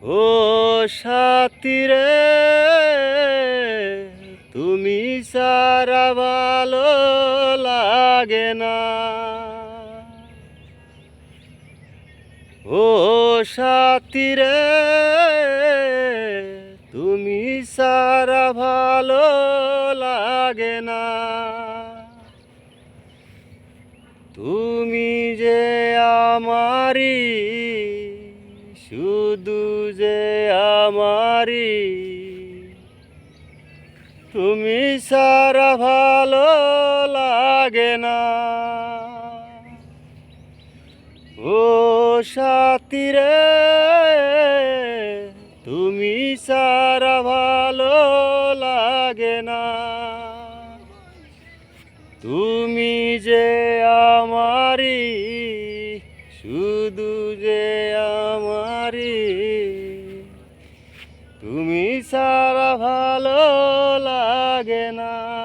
ও সাথী রে, তুমি সারা ভালো লাগে না। ও সাথী রে, তুমি সারা ভালো লাগে না। তুমি যে আমারি, শুধু যে আমারি, তুমি সারা ভালো লাগে না। ও সাথী রে, তুমি সারা ভালো লাগে না। তুমি যে আমারি, শুধু যে আমারি, তুমি সারা ভালো লাগে না।